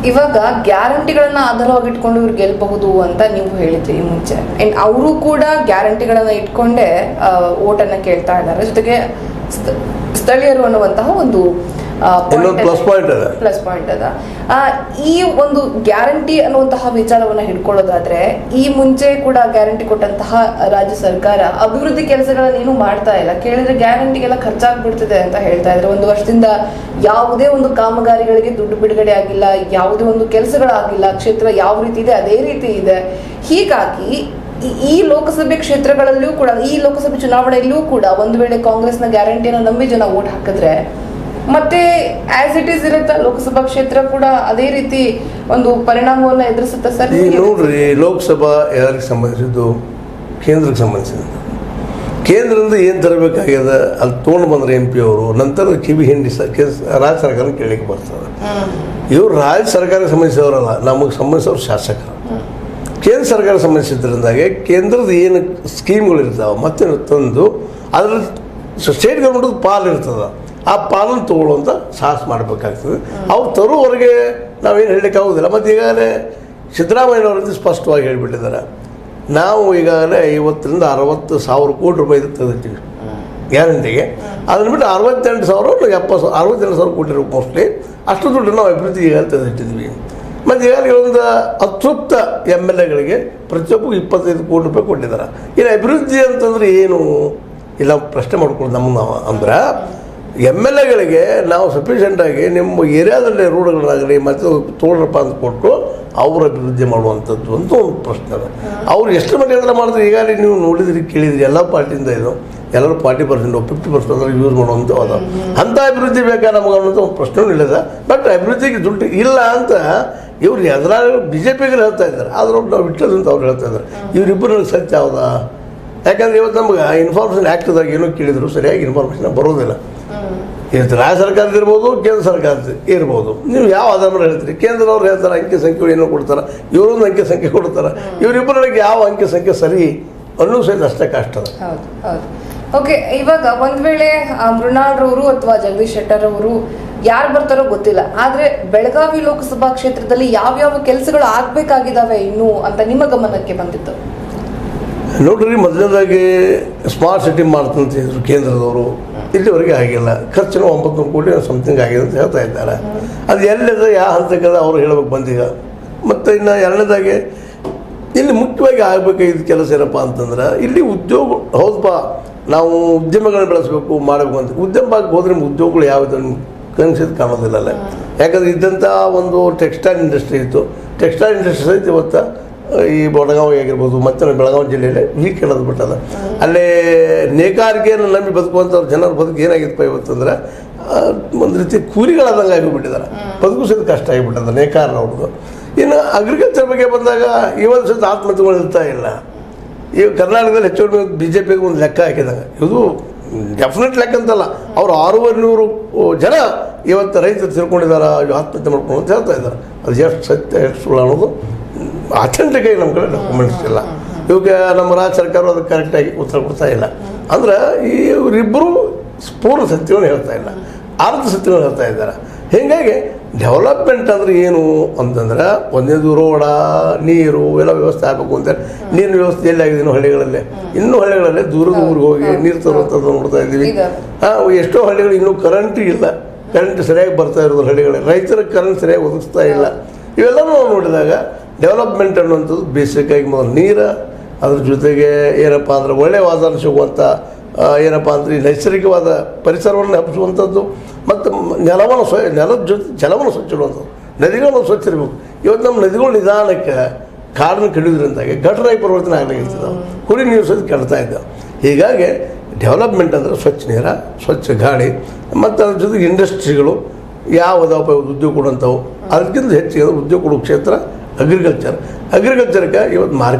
ಇವಾಗ ಗ್ಯಾರಂಟಿಗಳನ್ನ ಆಧಾರವಾಗಿಟ್ಕೊಂಡು ಇವ್ರು ಗೆಲ್ಲಬಹುದು ಅಂತ ನೀವು ಹೇಳಿದ್ರಿ ಈ ಮುಂಚೆ. ಅಂಡ್ ಅವರು ಕೂಡ ಗ್ಯಾರಂಟಿಗಳನ್ನ ಇಟ್ಕೊಂಡೇ ಓಟನ್ನ ಕೇಳ್ತಾ ಇದ್ದಾರೆ. ಜೊತೆಗೆ ಸ್ಥಳೀಯರು ಅನ್ನುವಂತಹ ಒಂದು ಪ್ಲಸ್ ಪಾಯಿಂಟ್ ಅದ. ಈ ಒಂದು ಗ್ಯಾರಂಟಿ ಅನ್ನುವಂತಹ ವಿಚಾರವನ್ನ ಹಿಡ್ಕೊಳ್ಳೋದಾದ್ರೆ, ಈ ಮುಂಚೆ ಕೂಡ ಗ್ಯಾರಂಟಿ ಕೊಟ್ಟಂತಹ ರಾಜ್ಯ ಸರ್ಕಾರ ಅಭಿವೃದ್ಧಿ ಕೆಲಸಗಳನ್ನ ಏನು ಮಾಡ್ತಾ ಇಲ್ಲ. ಕೇಳಿದ್ರೆ ಗ್ಯಾರಂಟಿಗೆಲ್ಲ ಖರ್ಚಾಗ್ಬಿಡ್ತಿದೆ ಅಂತ ಹೇಳ್ತಾ ಇದ್ರೆ, ಒಂದು ವರ್ಷದಿಂದ ಯಾವುದೇ ಒಂದು ಕಾಮಗಾರಿಗಳಿಗೆ ದುಡ್ಡು ಬಿಡುಗಡೆ ಆಗಿಲ್ಲ, ಯಾವುದೇ ಒಂದು ಕೆಲಸಗಳಾಗಿಲ್ಲ, ಕ್ಷೇತ್ರ ಯಾವ ರೀತಿ ಇದೆ ಅದೇ ರೀತಿ ಇದೆ. ಹೀಗಾಗಿ ಈ ಲೋಕಸಭೆ ಕ್ಷೇತ್ರಗಳಲ್ಲೂ ಕೂಡ, ಈ ಲೋಕಸಭೆ ಚುನಾವಣೆಯಲ್ಲೂ ಕೂಡ ಒಂದು ವೇಳೆ ಕಾಂಗ್ರೆಸ್ನ ಗ್ಯಾರಂಟಿಯನ್ನು ನಂಬಿ ಜನ ಓಟ್ ಹಾಕಿದ್ರೆ ಮತ್ತೆ ಆಸ್ ಇಟ್ ಈಸ್ ಇರುತ್ತೆ, ಲೋಕಸಭಾ ಕ್ಷೇತ್ರ ಕೂಡ ಅದೇ ರೀತಿ ಒಂದು ಪರಿಣಾಮವನ್ನು ಎದುರಿಸುತ್ತೆ ಸರ್. ನೋಡ್ರಿ, ಲೋಕಸಭಾ ಯಾರಿಗೆ ಸಂಬಂಧಿಸಿದ್ದು? ಕೇಂದ್ರಕ್ಕೆ ಸಂಬಂಧಿಸಿದ. ಕೇಂದ್ರದಿಂದ ಏನು ತರಬೇಕಾಗ್ಯದ ಅಲ್ಲಿ ತೊಗೊಂಡು ಬಂದ್ರೆ MP ಅವರು, ನಂತರ ಕಿವಿ ಹಿಂಡಿ ರಾಜ್ಯ ಸರ್ಕಾರ ಕೇಳಲಿಕ್ಕೆ ಬರ್ತಾರೆ. ಇವರು ರಾಜ್ಯ ಸರ್ಕಾರಕ್ಕೆ ಸಂಬಂಧಿಸಿದವರಲ್ಲ, ನಮಗೆ ಸಂಬಂಧಿಸಿದವರು ಶಾಸಕರು. ಕೇಂದ್ರ ಸರ್ಕಾರ ಸಂಬಂಧಿಸಿದ್ರಿಂದಾಗೆ ಕೇಂದ್ರದ ಏನು ಸ್ಕೀಮ್ಗಳಿರ್ತಾವೆ ಮತ್ತೆ ತಂದು ಅದ್ರಲ್ಲಿ ಸ್ಟೇಟ್ ಗೌರ್ಮೆಂಟ್ ಪಾಲು ಇರ್ತದೆ, ಆ ಪಾಲನ್ನು ತೊಗೊಳ್ಳುವಂಥ ಸಾಹಸ ಮಾಡಬೇಕಾಗ್ತದೆ. ಅವ್ರು ತರುವವರೆಗೆ ನಾವೇನು ಹೇಳಲಿಕ್ಕೆ ಆಗೋದಿಲ್ಲ. ಮತ್ತು ಈಗಾಗಲೇ ಸಿದ್ದರಾಮಯ್ಯನವರಂತೆ ಸ್ಪಷ್ಟವಾಗಿ ಹೇಳಿಬಿಟ್ಟಿದ್ದಾರೆ, ನಾವು ಈಗಾಗಲೇ 50,000 to 60,000 ಕೋಟಿ ರೂಪಾಯಿ ತೆಗೆದಿರ್ತೀವಿ ಗ್ಯಾರಂಟಿಗೆ. ಅದನ್ನು ಬಿಟ್ಟು 68,000 62,000 ಕೋಟಿ ರೂಪಾಯಿ ಮೋಸ್ಟ್ಲಿ ಅಷ್ಟು ದುಡ್ಡು ನಾವು ಅಭಿವೃದ್ಧಿ ಈಗಾಗಲೇ ತೆಗೆದಿಟ್ಟಿದ್ವಿ. ಮತ್ತು ಈಗಾಗಲೇ ಒಂದು ಅತೃಪ್ತ MLAಗಳಿಗೆ ಪ್ರತಿಯೊಬ್ಬರಿಗೂ 25 ಕೋಟಿ ರೂಪಾಯಿ ಕೊಟ್ಟಿದ್ದಾರೆ. ಇನ್ನು ಅಭಿವೃದ್ಧಿ ಅಂತಂದ್ರೆ ಏನು ಇಲ್ಲ ಪ್ರಶ್ನೆ ಮಾಡ್ಕೊಳ್ಳೋದು ನಮ್ಮನ್ನು ಅಂದ್ರೆ, MLAಗಳಿಗೆ ನಾವು ಸಫಿಷಿಯೆಂಟಾಗಿ ನಿಮ್ಮ ಏರಿಯಾದಲ್ಲಿ ರೋಡ್ಗಳಾಗಲಿ ಮತ್ತು ತೋಳ್ರಪ್ಪ ಅಂತ ಕೊಟ್ಟು ಅವ್ರ ಅಭಿವೃದ್ಧಿ ಮಾಡುವಂಥದ್ದು ಅಂತ ಒಂದು ಪ್ರಶ್ನೆ ಅದ. ಅವ್ರು ಎಷ್ಟು ಮಟ್ಟಿಗೆ ಅದನ್ನು ಮಾಡಿದ್ರೆ ಈಗಾಗಲೇ ನೀವು ನೋಡಿದ್ರಿ ಕೇಳಿದ್ರಿ, ಎಲ್ಲ ಪಾರ್ಟಿಯಿಂದ ಇದು ಎಲ್ಲರೂ 40% 50% ಯೂಸ್ ಮಾಡುವಂಥ ಅದ. ಅಂಥ ಅಭಿವೃದ್ಧಿ ಬೇಕಾ ನಮಗೆ ಅನ್ನೋಂಥ ಒಂದು ಪ್ರಶ್ನೆ ಇಲ್ಲದ. ಬಟ್ ಅಭಿವೃದ್ಧಿಗೆ ದುಡ್ಡು ಇಲ್ಲ ಅಂತ ಇವ್ರು ಎದುರಾಗ BJPಗೆ ಹೇಳ್ತಾ ಇದ್ದಾರೆ, ಆದ್ರೆ ನಾವು ಬಿಟ್ಟದ್ದು ಅಂತ ಅವ್ರು ಹೇಳ್ತಾ ಇದ್ದಾರೆ. ಇವರಿಬ್ಬರು ಸತ್ಯ ಹೌದಾ? ಯಾಕಂದ್ರೆ ಇವತ್ತು ನಮ್ಗೆ ಇನ್ಫಾರ್ಮೇಷನ್ ಆ್ಯಕ್ಟ್ದಾಗ ಏನೋ ಕೇಳಿದ್ರು ಸರಿಯಾಗಿ ಇನ್ಫಾರ್ಮೇಷನ್ ಬರೋದಿಲ್ಲ. ಇವತ್ತು ರಾಜ್ಯ ಸರ್ಕಾರದ ಇರ್ಬೋದು, ಕೇಂದ್ರ ಸರ್ಕಾರದ ಇರ್ಬೋದು. ನೀವು ಯಾವ ಆಧಾರ ಮೇಲೆ ಹೇಳ್ತೀರಿ? ಕೇಂದ್ರದವ್ರು ಹೇಳ್ತಾರೆ ಅಂಕಿ ಸಂಖ್ಯೆಗಳು ಏನೋ ಕೊಡ್ತಾರೆ, ಇವರೊಂದು ಅಂಕಿ ಸಂಖ್ಯೆ ಕೊಡ್ತಾರೆ. ಇವರಿಬ್ಬರಿಗೆ ಯಾವ ಅಂಕಿ ಸಂಖ್ಯೆ ಸರಿ ಅನ್ನೋ ಸಹಿತ ಅಷ್ಟೇ ಕಷ್ಟ ಅದ. ಓಕೆ, ಇವಾಗ ಒಂದ್ ವೇಳೆ ಮೃಣಾಲ್ರವರು ಅಥವಾ ಜಗದೀಶ್ ಶೆಟ್ಟರ್ ಅವರು ಯಾರು ಬರ್ತಾರೋ ಗೊತ್ತಿಲ್ಲ, ಆದ್ರೆ ಬೆಳಗಾವಿ ಲೋಕಸಭಾ ಕ್ಷೇತ್ರದಲ್ಲಿ ಯಾವ್ಯಾವ ಕೆಲಸಗಳು ಆಗ್ಬೇಕಾಗಿದ್ದಾವೆ ಇನ್ನು ಅಂತ ನಿಮ್ಮ ಗಮನಕ್ಕೆ ಬಂದಿತ್ತು? ನೋಡ್ರಿ, ಮೊದಲನೇದಾಗಿ ಸ್ಮಾರ್ಟ್ ಸಿಟಿ ಮಾಡ್ತಂತ ಹೇಳಿದ್ರು ಕೇಂದ್ರದವರು, ಇಲ್ಲಿವರೆಗೆ ಆಗಿಲ್ಲ. ಖರ್ಚು 900 ಕೋಟಿ ಸಮಥಿಂಗ್ ಆಗಿದೆ ಅಂತ ಹೇಳ್ತಾ ಇದ್ದಾರೆ. ಅದು ಎಲ್ಲಿದೆ, ಯಾವ ಹಂತಕ್ಕದ ಅವರು ಹೇಳಬೇಕು ಬಂದೀಗ. ಮತ್ತು ಇನ್ನು ಎರಡನೇದಾಗಿ ಇಲ್ಲಿ ಮುಖ್ಯವಾಗಿ ಆಗಬೇಕಾಗಿದ್ದ ಕೆಲಸ ಏನಪ್ಪ ಅಂತಂದ್ರೆ, ಇಲ್ಲಿ ಉದ್ಯೋಗ ಹೌದಪ್ಪ, ನಾವು ಉದ್ಯಮಗಳನ್ನ ಬೆಳೆಸಬೇಕು ಮಾಡಬೇಕು ಅಂತ ಉದ್ಯಮ ಭಾಗಕ್ಕೆ ಹೋದ್ರೆ ಉದ್ಯೋಗಗಳು ಯಾವುದನ್ನು ಕನಸಿದ್ದು ಕಾಣೋದಿಲ್ಲ ಅಲ್ಲೇ. ಯಾಕಂದರೆ ಇದ್ದಂಥ ಒಂದು ಟೆಕ್ಸ್ಟೈಲ್ ಇಂಡಸ್ಟ್ರಿ ಇತ್ತು. ಟೆಕ್ಸ್ಟೈಲ್ ಇಂಡಸ್ಟ್ರಿ ಸಹಿತ ಇವತ್ತು ಈ ಬೆಳಗಾವಿ ಆಗಿರ್ಬೋದು ಮತ್ತು ಬೆಳಗಾವಿ ಜಿಲ್ಲೆಯಲ್ಲೇ ವೀಕ್ ಹೇಳೋದು ಬಿಟ್ಟದ. ಅಲ್ಲೇ ನೇಕಾರಿಕೆಯನ್ನು ನಂಬಿ ಬದುಕುವಂಥವ್ರು ಜನರ ಬದುಕು ಏನಾಗಿತ್ತಪ್ಪ ಇವತ್ತಂದ್ರೆ ಒಂದು ರೀತಿ ಕೂಲಿಗಳಾದಂಗೆ ಆಗಿಬಿಟ್ಟಿದ್ದಾರೆ. ಬದುಕು ಸಹಿತ ಕಷ್ಟ ಆಗಿಬಿಟ್ಟದ ನೇಕಾರನವ್ರದ್ದು. ಇನ್ನು ಅಗ್ರಿಕಲ್ಚರ್ ಬಗ್ಗೆ ಬಂದಾಗ ಇವತ್ತು ಸಹಿತ ಆತ್ಮಹತ್ಯೆಗಳು ಇರ್ತಾ ಇಲ್ಲ. ಈಗ ಕರ್ನಾಟಕದಲ್ಲಿ ಹೆಚ್ಚು BJPಗೆ ಒಂದು ಲೆಕ್ಕ ಹಾಕಿದಾಗ, ಇದು ಡೆಫಿನೆಟ್ ಲೆಕ್ಕ ಅಂತಲ್ಲ, ಅವರು 600 ಜನ ಇವತ್ತು ರೈತರು ತಿಳ್ಕೊಂಡಿದ್ದಾರೆ, ಆತ್ಮಹತ್ಯೆ ಮಾಡ್ಕೊಂಡು ಅಂತ ಹೇಳ್ತಾ ಇದ್ದಾರೆ. ಅದು ಎಷ್ಟು ಸತ್ಯ ಎಷ್ಟು ಸುಳ್ಳು ಅನ್ನೋದು ಅಥೆಂಟಿಕಾಗಿ ನಮ್ಮ ಕಡೆ ಡಾಕ್ಯುಮೆಂಟ್ಸ್ ಇಲ್ಲ. ಇವಾಗ ನಮ್ಮ ರಾಜ್ಯ ಸರ್ಕಾರ ಅದಕ್ಕೆ ಕರೆಕ್ಟಾಗಿ ಉತ್ತರ ಕೊಡ್ತಾ ಇಲ್ಲ. ಅಂದ್ರೆ ಇವರಿಬ್ಬರು ಪೂರ್ಣ ಸತ್ಯವನ್ನು ಹೇಳ್ತಾ ಇಲ್ಲ, ಅರ್ಧ ಸತ್ಯವನ್ನು ಹೇಳ್ತಾ ಇದ್ದಾರೆ. ಹೀಗಾಗಿ ಡೆವಲಪ್ಮೆಂಟ್ ಅಂದ್ರೆ ಏನು ಅಂತಂದ್ರೆ, ಒಂದೇದು ರೋಡ, ನೀರು ಎಲ್ಲ ವ್ಯವಸ್ಥೆ ಆಗಬೇಕು ಅಂತ. ನೀರಿನ ವ್ಯವಸ್ಥೆ ಎಲ್ಲಿ ಆಗಿದೆ ಹಳ್ಳಿಗಳಲ್ಲೇ, ಇನ್ನೂ ಹಳ್ಳಿಗಳಲ್ಲೇ ದೂರದ ಊರಿಗೆ ಹೋಗಿ ನೀರು ತರುವಂಥದ್ದು ನೋಡ್ತಾ ಇದ್ದೀವಿ. ಎಷ್ಟೋ ಹಳ್ಳಿಗಳು ಇನ್ನೂ ಕರೆಂಟ್ ಇಲ್ಲ, ಕರೆಂಟ್ ಸರಿಯಾಗಿ ಬರ್ತಾ ಇರೋದು ಹಳ್ಳಿಗಳಲ್ಲಿ, ರೈತರಿಗೆ ಕರೆಂಟ್ ಸರಿಯಾಗಿ ಒದಗಿಸ್ತಾ ಇಲ್ಲ. ಇವೆಲ್ಲವೂ ನಾವು ನೋಡಿದಾಗ ಡೆವಲಪ್ಮೆಂಟ್ ಅನ್ನುವಂಥದ್ದು ಬೇಸಿಕ್ಕಾಗಿ ಮೊದಲು ನೀರು, ಅದ್ರ ಜೊತೆಗೆ ಏನಪ್ಪ ಅಂದ್ರೆ ಒಳ್ಳೆಯ ವಾತಾವರಣ ಸಿಗುವಂಥ ಏನಪ್ಪ ಅಂದರೆ ನೈಸರ್ಗಿಕವಾದ ಪರಿಸರವನ್ನು ಹಬ್ಬಿಸುವಂಥದ್ದು, ಮತ್ತು ನೆಲದ ಜೊತೆ ಜಲವನ್ನು ಸ್ವಚ್ಛ ಇಡುವಂಥದ್ದು, ನದಿಗಳನ್ನು ಸ್ವಚ್ಛ ಇರಬೇಕು. ಇವತ್ತು ನಮ್ಮ ನದಿಗಳು ನಿಧಾನಕ್ಕೆ ಕಾಡನ್ನು ಕೆಡೋದ್ರಿಂದಾಗಿ ಗಟರಾಗಿ ಪರಿವರ್ತನೆ ಆಗಲಾಗಿರ್ತದೆ, ಕುಡಿ ನೀರು ಸಹಿತ ಕೆಡ್ತಾ ಇದ್ದಾವೆ. ಹೀಗಾಗಿ ಡೆವಲಪ್ಮೆಂಟ್ ಅಂದರೆ ಸ್ವಚ್ಛ ನೀರು, ಸ್ವಚ್ಛ ಗಾಳಿ, ಮತ್ತು ಅದ್ರ ಜೊತೆಗೆ ಇಂಡಸ್ಟ್ರಿಗಳು ಯಾವುದಪ್ಪ ಉದ್ಯೋಗ ಕೊಡುವಂಥವು. ಅದಕ್ಕಿಂತ ಹೆಚ್ಚಿಗೆ ಉದ್ಯೋಗ ಕೊಡೋ ಕ್ಷೇತ್ರ ಅಗ್ರಿಕಲ್ಚರ್ಗೆ ಇವತ್ತು ಮಾರ್ಕೆಟ್